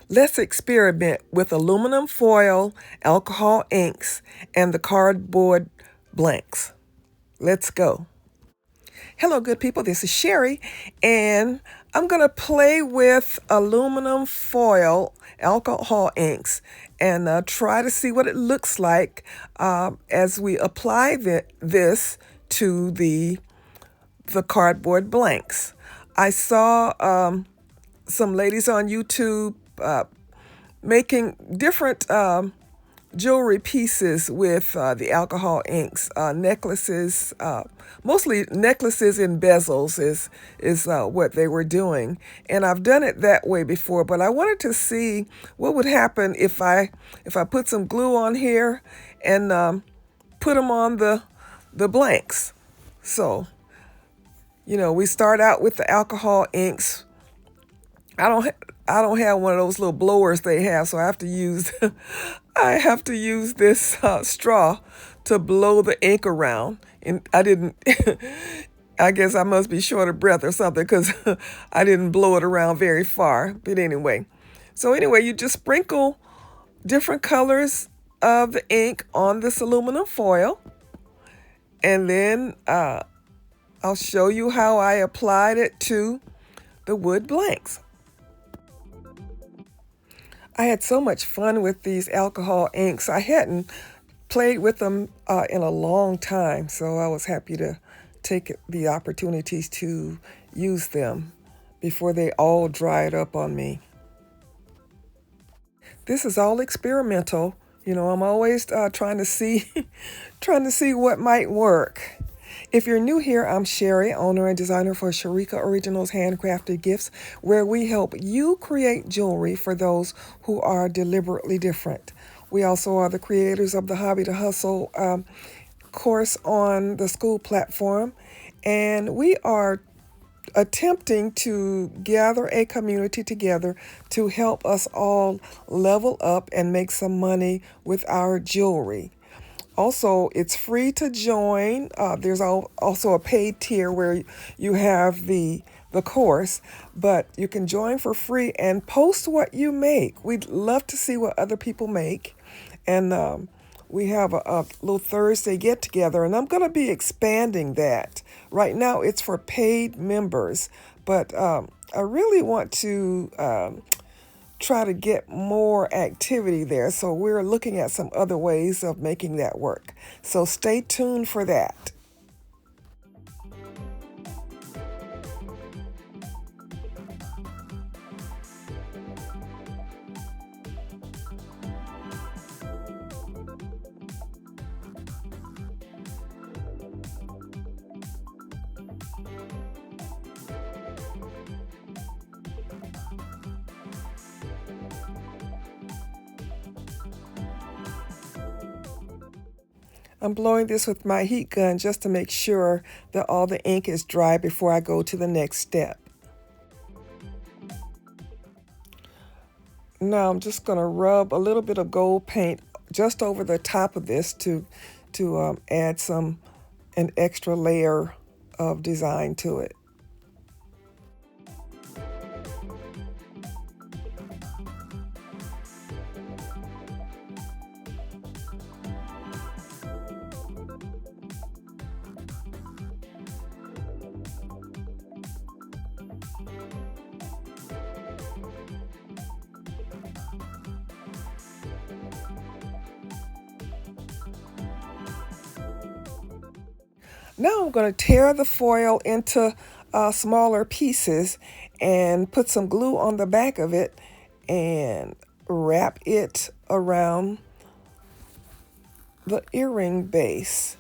Let's experiment with aluminum foil, alcohol inks, and the cardboard blanks. Let's go. Hello, good people. This is Sherry, and I'm going to play with aluminum foil, alcohol inks, and try to see what it looks like as we apply this to the cardboard blanks. I saw some ladies on YouTube making different jewelry pieces with the alcohol inks, necklaces, mostly necklaces and bezels is what they were doing. And I've done it that way before, but I wanted to see what would happen if I put some glue on here and put them on the blanks. So, we start out with the alcohol inks. I don't have one of those little blowers they have, so I have to use this straw to blow the ink around. And I didn't. I guess I must be short of breath or something because I didn't blow it around very far. But anyway, you just sprinkle different colors of the ink on this aluminum foil, and then I'll show you how I applied it to the wood blanks. I had so much fun with these alcohol inks. I hadn't played with them in a long time, so I was happy to take the opportunities to use them before they all dried up on me. This is all experimental. I'm always trying to see what might work. If you're new here, I'm Sherry, owner and designer for Sherika Originals Handcrafted Gifts, where we help you create jewelry for those who are deliberately different. We also are the creators of the Hobby to Hustle course on the school platform, and we are attempting to gather a community together to help us all level up and make some money with our jewelry. Also, it's free to join. There's also a paid tier where you have the course, but you can join for free and post what you make. We'd love to see what other people make. And we have a little Thursday get together, and I'm going to be expanding that. Right now, it's for paid members, but I really want to try to get more activity there. So we're looking at some other ways of making that work. So stay tuned for that. I'm blowing this with my heat gun just to make sure that all the ink is dry before I go to the next step. Now I'm just going to rub a little bit of gold paint just over the top of this to add an extra layer of design to it. Now I'm going to tear the foil into smaller pieces and put some glue on the back of it and wrap it around the earring base.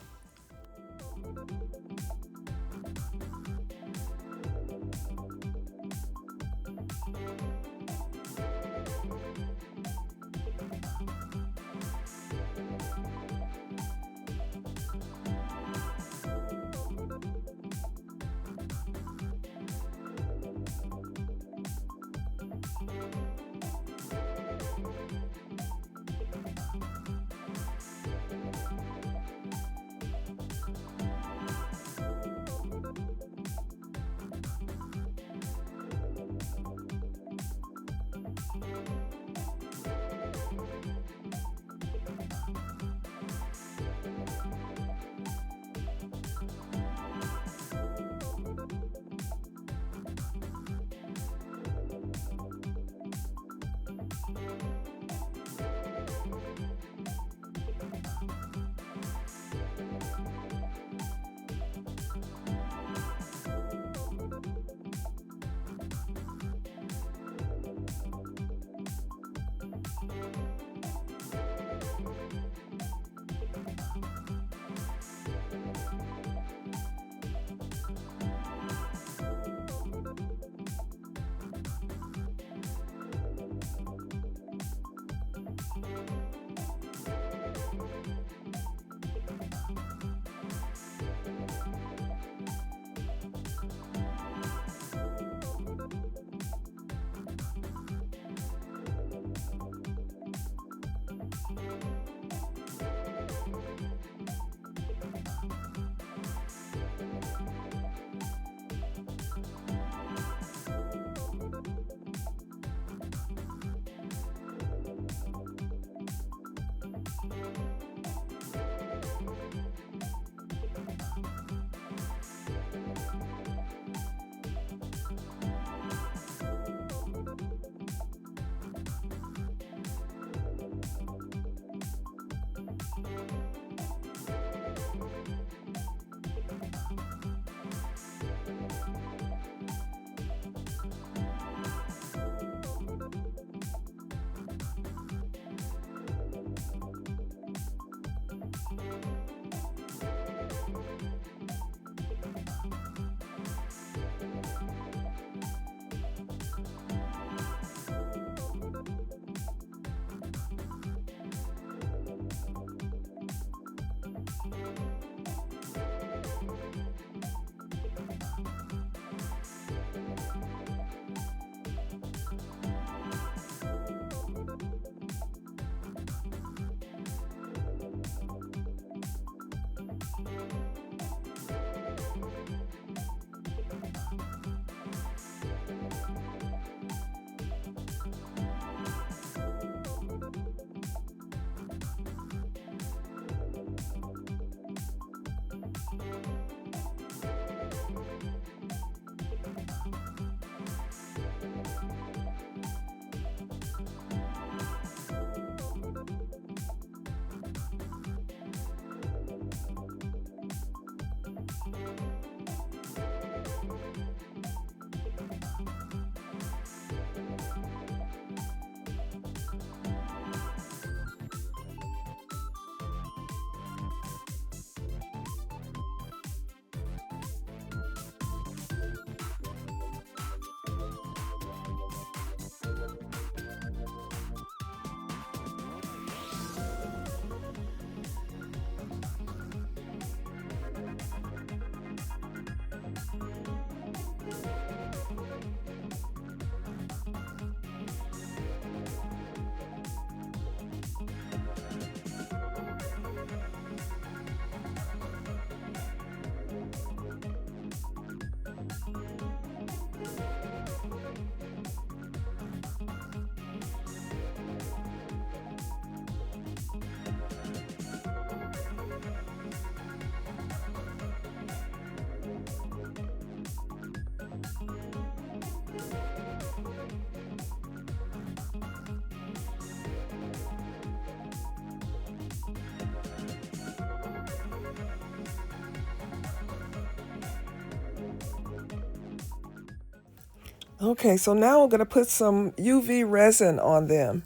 Okay, so now I'm going to put some UV resin on them.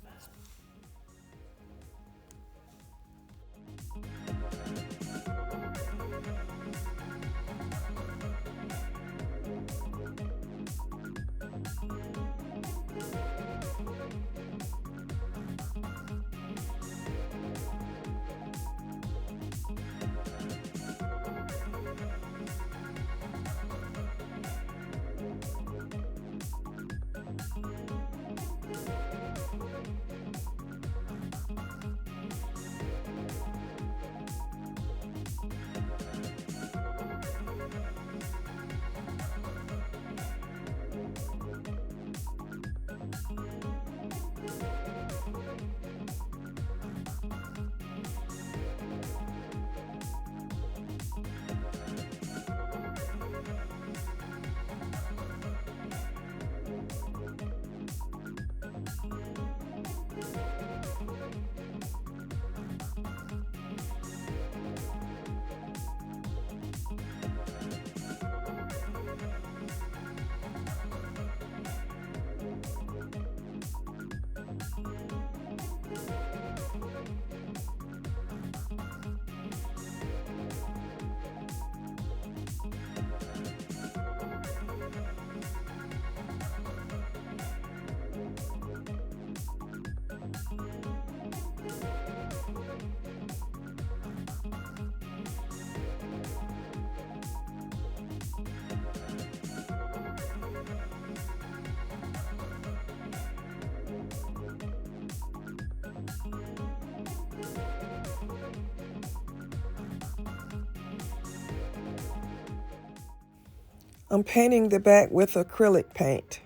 I'm painting the back with acrylic paint.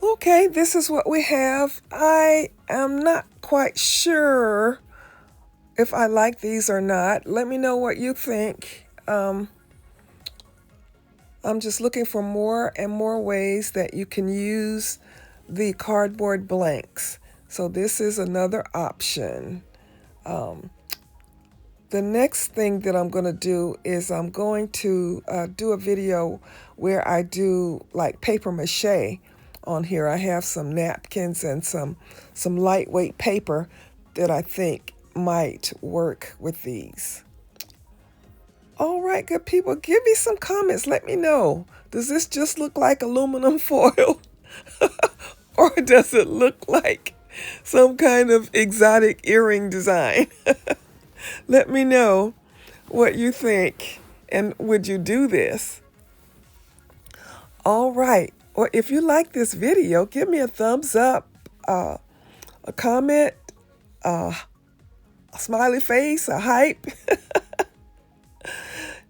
Okay, this is what we have. I am not quite sure if I like these or not. Let me know what you think. I'm just looking for more and more ways that you can use the cardboard blanks. So this is another option. The next thing that I'm going to do is I'm going to do a video where I do like paper mache on here. I have some napkins and some lightweight paper that I think might work with these. All right, good people, give me some comments. Let me know. Does this just look like aluminum foil? Or does it look like some kind of exotic earring design? Let me know what you think, and would you do this? All right. Or if you like this video, give me a thumbs up a comment, a smiley face, a hype.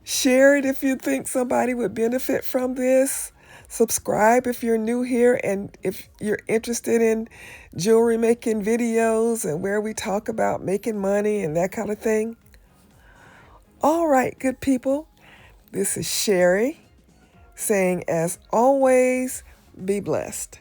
Share it if you think somebody would benefit from this. Subscribe if you're new here and if you're interested in jewelry making videos and where we talk about making money and that kind of thing. All right, good people. This is Sherry saying, as always, be blessed.